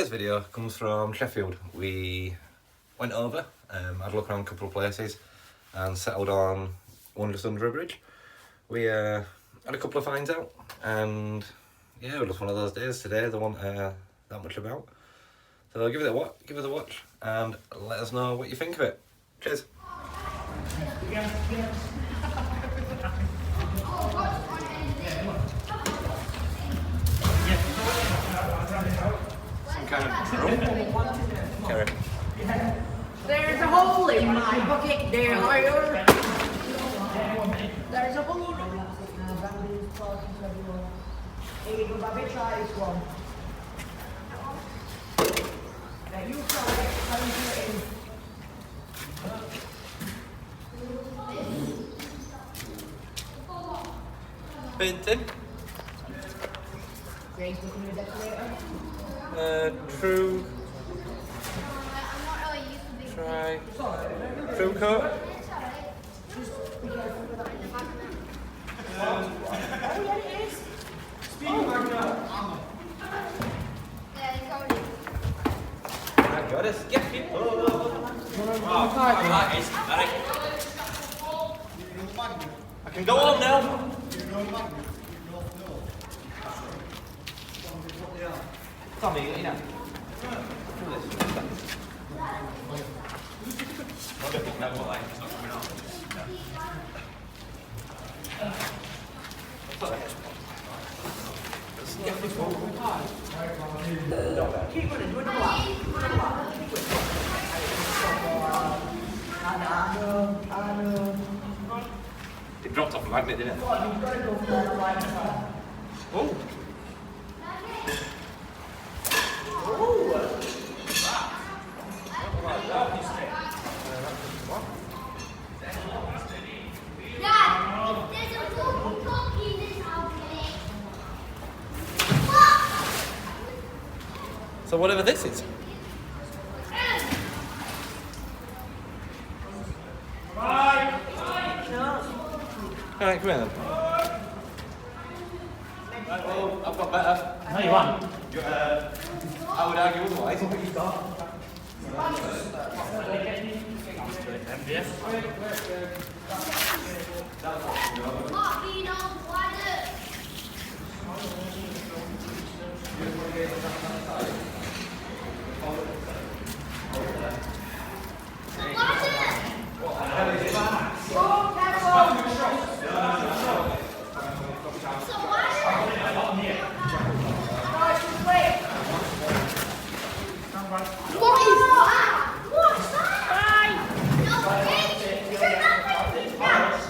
Today's video comes from Sheffield. We went over, had a look around a couple of places and settled on one just under a bridge. We had a couple of finds out and yeah, it was just one of those days today there wasn't that much about. So give it a watch and let us know what you think of it. Cheers! Carrot. There's a hole in my bucket there, lawyer. There's a hole. Here you go, Bobby, try this one. Now you try it, how you do it in. Painting. Grace looking at the decorator. True. Try. True coat. Oh yeah, it is. I got a skippy. I can go home now. Tommy, you know. Keep running, do another lap. I know. It dropped off the magnet, didn't it? Go on, you've got to go for the line. Oh. So whatever this is. Alright, come here then. Oh, I've got better. No, you won't. I would argue otherwise. What have you got?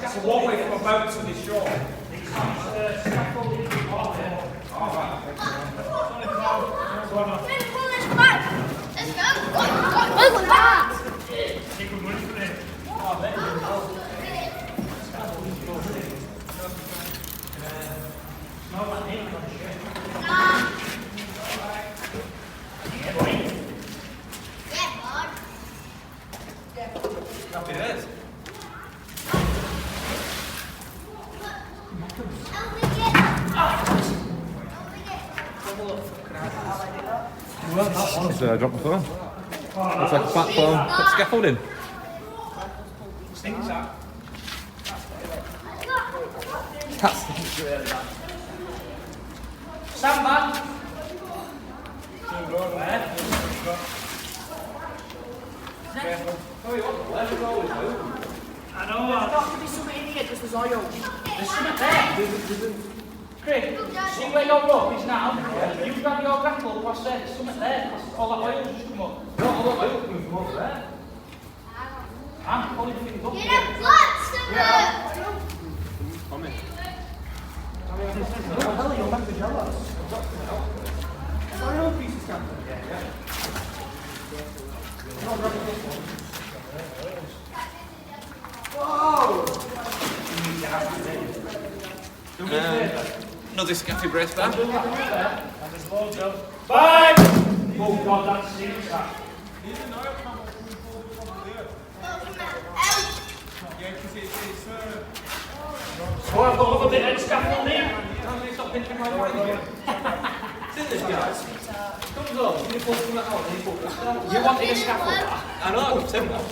So walkway from a boat to the shore. Happy days. Just drop my phone. Looks like a platform. Put scaffolding. Stinks that. That's Sandbag. I know. There's got to be something in here, just as oil. There's something there. Craig, see where your rope is now? You grab your grapple across there. There's something there. All that oil just come up. Not all that oil coming from over there. I'm pulling things up here. Yeah. Come in. What the hell are your members jealous? Sorry, old piece of scandal. Another scaffy brace bar. Bye! Oh God, that stinks that. So I've got a bit of scaffolding. Stop thinking my mind. See this, guys? Comes on, you put some out, then you put this down. You wanted a scaffold? I know, I've got Tim now.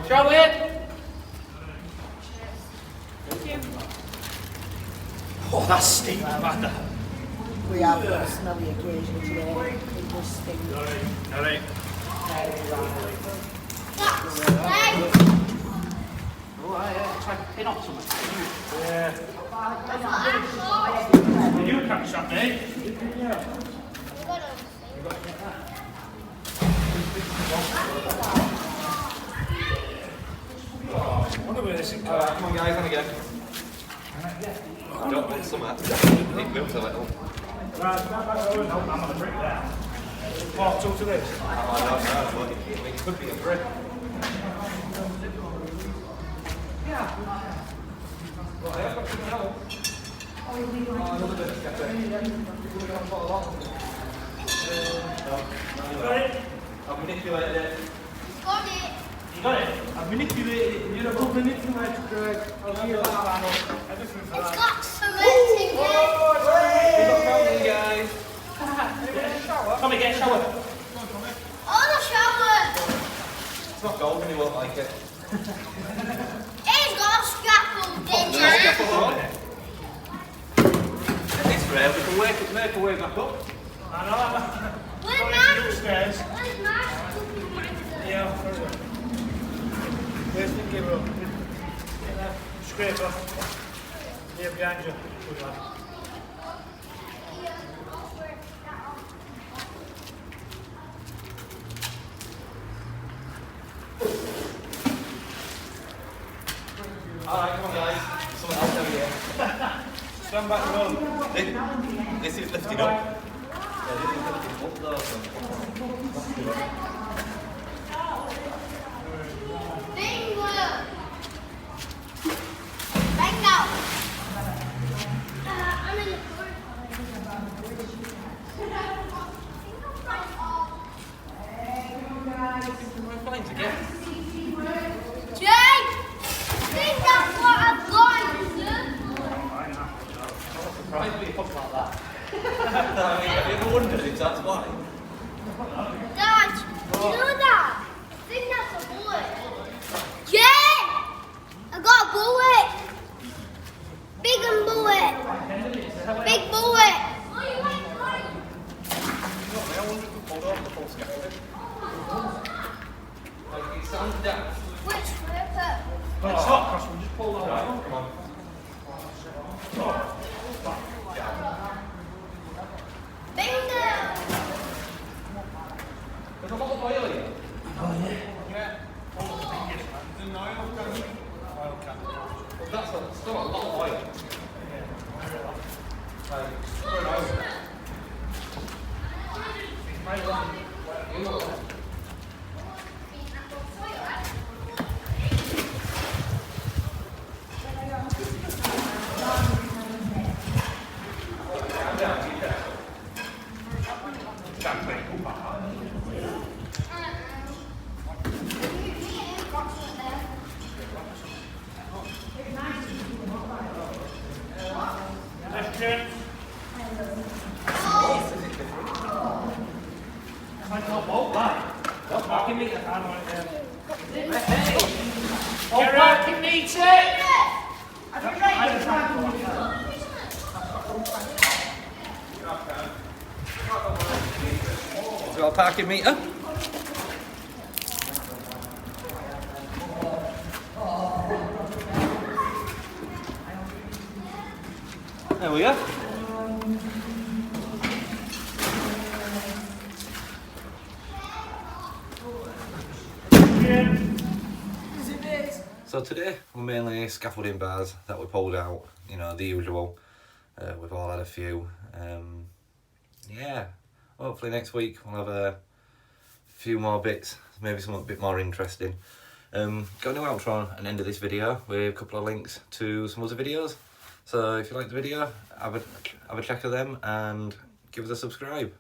Shall we? Oh, that's steep, Amanda. We have got a smelly occasion today. It does stink. Alright. Oh, yeah, try to pin off something. Yeah. You catch that, mate. Yeah. I wonder where this is. Come on guys, on again. Don't want some of that. It moves a little. Right, I'm going to brick there. Part two to this. I don't know, but it could be a brick. Yeah. Well, I've got some help. Another bit of scatter. You got it? I've manipulated it. You got it? I've manipulated it. You're a good manipulator, Greg. I'll give you that panel. Everything for that. We've got fountain, guys. Come and get a shower. It's not gold and you won't like it. It's rare, we can make a way back up. I know. Upstairs. Yeah, where's the gear up? Scrape off. Here behind you. Good lad. Alright, come on guys. Someone else over here. Stand back and run. This is lifting up. Yeah, this is lifting up though. Fines again. Surprised me talk about that. Have you ever wondered if that's why? Dad, you know that? I think that's a bullet. Jay! I got a bullet. Big and bullet. Big bullet. I wonder if we pulled off the full scaffolding. Like, it sounds down. Which paper? Well, it's hot, Cross. We'll just pull that Right, out. come on. Bingo! There's a lot of oil here. Oh, yeah. Yeah. There's an oil can. Well, that's still a lot of oil. Like, for an oil. Got a parking meter. There we go. So today we're mainly scaffolding bars that we pulled out, you know, the usual. We've all had a few. Yeah, hopefully next week we'll have a few more bits, maybe something a bit more interesting. Got a new outro and end of this video with a couple of links to some other videos. So if you like the video, have a check of them and give us a subscribe.